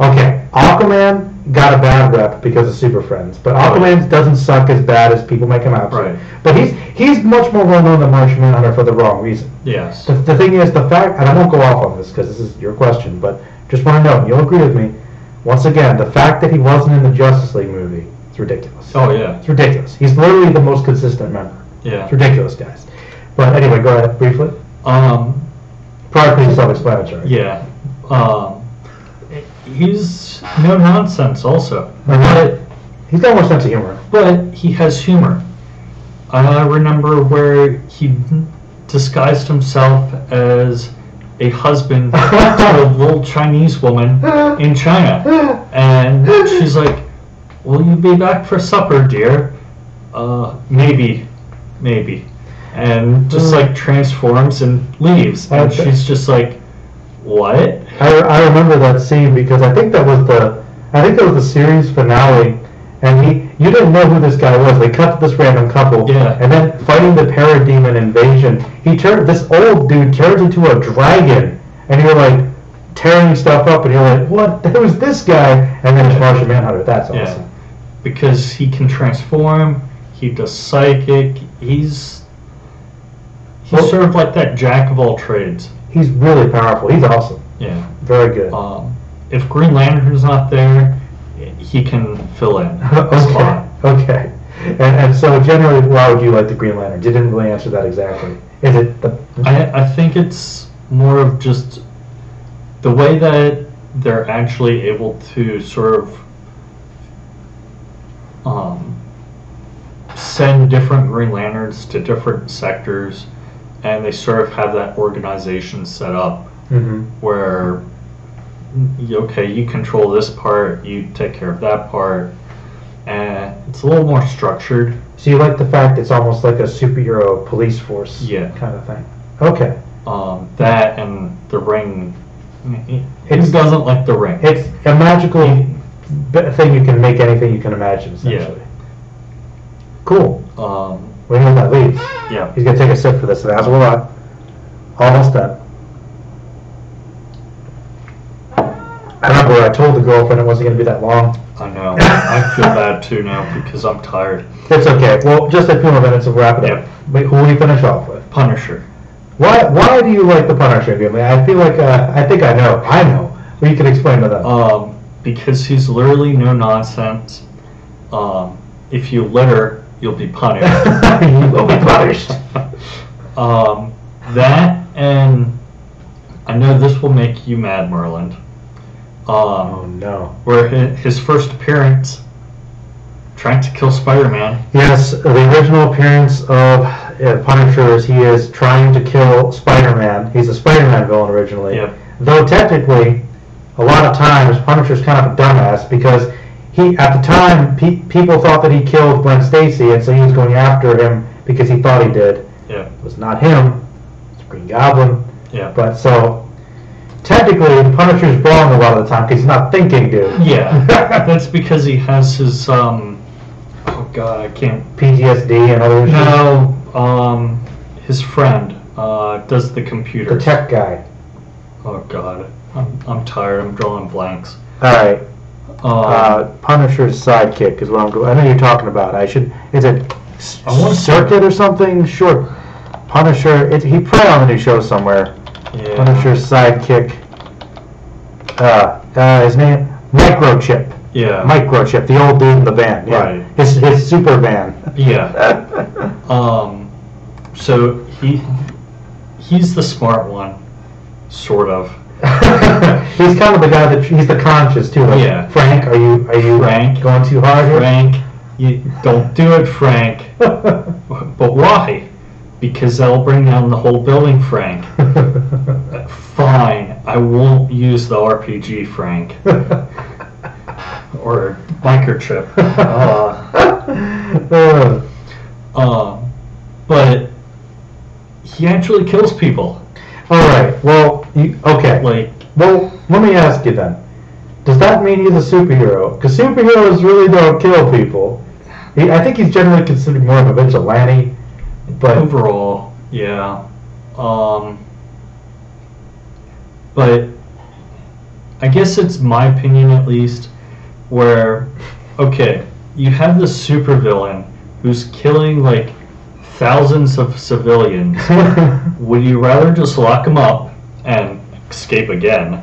Okay. Aquaman got a bad rep because of Super Friends, but Aquaman doesn't suck as bad as people make him out to. Right. But he's much more well known than Martian Manhunter for the wrong reason. Yes. The thing is, the fact, and I won't go off on this because this is your question, but just want to know, and you'll agree with me. Once again, the fact that he wasn't in the Justice League movie, it's ridiculous. Oh yeah. It's ridiculous. He's literally the most consistent member. Yeah. It's ridiculous, guys. But anyway, go ahead briefly. Probably pretty self-explanatory. Yeah. He's no nonsense also. But he's got more sense of humor. But he has humor. I remember where he disguised himself as a husband to a little Chinese woman in China. And she's like, "Will you be back for supper, dear?" Maybe. And just like transforms and leaves. And she's just like, "What?" I remember that scene because I think that was the series finale, and you didn't know who this guy was. They cut to this random couple, and then fighting the parademon invasion, this old dude turns into a dragon, and you're like tearing stuff up, and you're like, what? Who's this guy? And then it's Martian Manhunter. That's awesome. Because he can transform. He does psychic. He's sort of like that jack of all trades. He's really powerful. He's awesome. Yeah. Very good. If Green Lantern's not there, he can fill in. Okay. And so generally, why would you like the Green Lantern? You didn't really answer that exactly. Is it I think it's more of just the way that they're actually able to sort of send different Green Lanterns to different sectors, and they sort of have that organization set up where, okay, you control this part, you take care of that part, and it's a little more structured. So you like the fact it's almost like a superhero police force kind of thing? Okay. That and the ring. It doesn't like the ring. It's a magical thing you can make anything you can imagine, essentially. Yeah. Cool. We know that leads. Yeah. He's going to take a sip for this, and as will I. Almost done. I remember I told the girlfriend it wasn't going to be that long. I know. I feel bad too now because I'm tired. It's okay. Well, just a few more minutes and wrap it up. Wait, who will you finish off with? Punisher. Why do you like the Punisher, Gimli? I feel like I think I know. I know. But you can explain to them. Because he's literally no nonsense. If you litter, you'll be punished. You will be punished. That, and I know this will make you mad, Merlin. Oh no. Where his first appearance, trying to kill Spider-Man. Yes, the original appearance of Punisher is he is trying to kill Spider-Man. He's a Spider-Man villain originally. Yep. Though technically, a lot of times Punisher's kind of a dumbass because he, at the time, people thought that he killed Gwen Stacy, and so he was going after him because he thought he did. Yeah. It was not him. It's Green Goblin. Yeah. But so technically, the Punisher's wrong a lot of the time because he's not thinking, dude. Yeah. That's because he has his oh god, I can't. PTSD and other issues. No. His friend does the computer. The tech guy. Oh god, I'm tired. I'm drawing blanks. All right. Punisher's sidekick is what I'm going. I know you're talking about. Is it Circuit or something? Sure. Punisher. He probably on the new show somewhere. Yeah. Punisher's sidekick. His name Microchip. Yeah. Microchip, the old dude in the van. Yeah. Right. His super van. Yeah. So he's the smart one, sort of. He's kind of the guy he's the conscious too. Like, yeah. Frank, are you Frank, going too hard here? Frank, you don't do it, Frank. But why? Because that'll bring down the whole building, Frank. Fine, I won't use the RPG, Frank. Or microchip. But he actually kills people. All right. Well, okay. Well, let me ask you then. Does that mean he's a superhero? Because superheroes really don't kill people. I think he's generally considered more of a vigilante. But overall, yeah. But I guess it's my opinion, at least, where, okay, you have this supervillain who's killing like thousands of civilians. Would you rather just lock him up and escape again,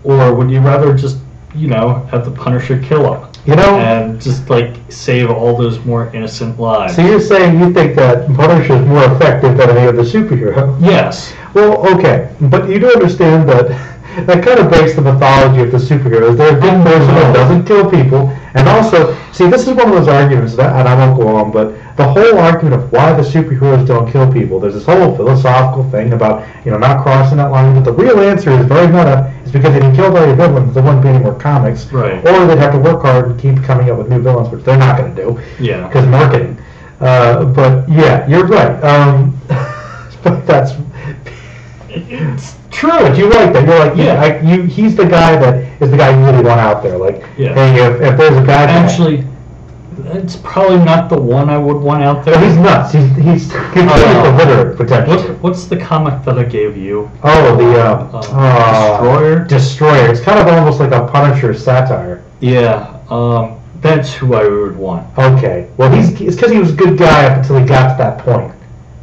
or would you rather just, have the Punisher kill him? And just like save all those more innocent lives. So you're saying you think that Punisher is more effective than any other superhero? Yes. Well, okay, but you do understand that that kind of breaks the mythology of the superheroes. They're a good person that doesn't kill people, and also, see, this is one of those arguments that, and I won't go on, but the whole argument of why the superheroes don't kill people. There's this whole philosophical thing about not crossing that line, but the real answer is very meta. It's because they didn't kill all your villains. There wouldn't be any more comics, right? Or they'd have to work hard and keep coming up with new villains, which they're not going to do. Yeah. Because marketing. But yeah, you're right. But that's. It's true. But you like that. You're like, he's the guy that is the guy you really want out there. Like, hey, if there's a guy. Actually, It's probably not the one I would want out there. Oh, he's nuts. He's illiterate potentially. What's the comic that I gave you? Oh, the Destroyer. Destroyer. It's kind of almost like a Punisher satire. Yeah. That's who I would want. Okay. Well, it's because he was a good guy up until he got to that point,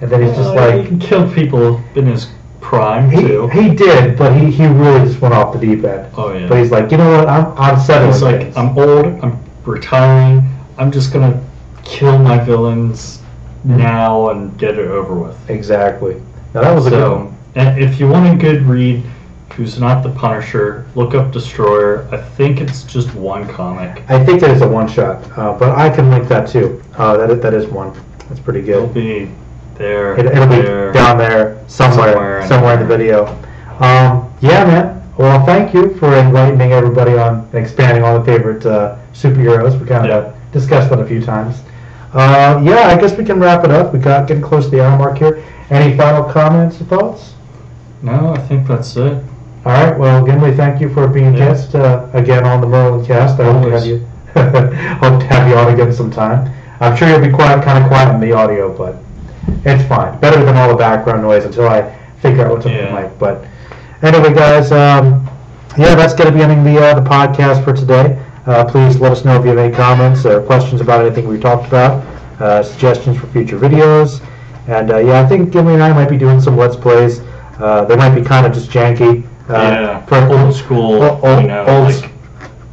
and then he's just like he killed people in his prime too. He did, but he really just went off the deep end. Oh yeah. But he's like, you know what? I'm settling. He's like, things. I'm old. I'm retiring. I'm just gonna kill my villains now and get it over with. Exactly. Now that was a good one. And if you want a good read, who's not the Punisher, look up Destroyer. I think it's just one comic. I think that is a one shot, but I can link that too. That is one. That's pretty good. It'll be there. It'll be down there somewhere in the video. Yeah, man. Well, thank you for enlightening everybody on and expanding on the favorite superheroes. We kind of discussed that a few times. Yeah, I guess we can wrap it up. We got getting close to the hour mark here. Any final comments or thoughts? No, I think that's it. All right. Well, Gimli, thank you for being guest again on the MerlinCast. I hope to have you. Hope to have you on again sometime. I'm sure you'll be kind of quiet in the audio, but it's fine. Better than all the background noise until I figure out what's on the mic. But anyway, guys, yeah, that's going to be ending the podcast for today. Please let us know if you have any comments or questions about anything we talked about, suggestions for future videos. And yeah, I think Gimli and I might be doing some Let's Plays. They might be kind of just janky. For old school, like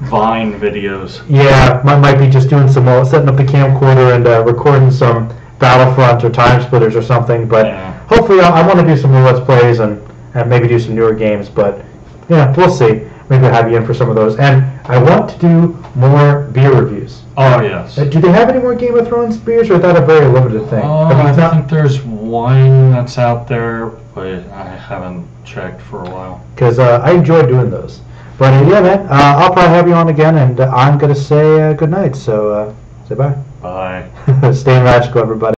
Vine videos. Yeah, might be just doing some setting up the camcorder and recording some Battlefront or Time Splitters or something. But hopefully, I want to do some more Let's Plays and maybe do some newer games. But yeah, we'll see. Maybe I'll have you in for some of those. And I want to do more beer reviews. Oh yes. Do they have any more Game of Thrones beers, or is that a very limited thing? I think there's one that's out there, but I haven't checked for a while. Because I enjoy doing those. But yeah, man, I'll probably have you on again, and I'm going to say good night. So say bye. Bye. Stay magical, everybody.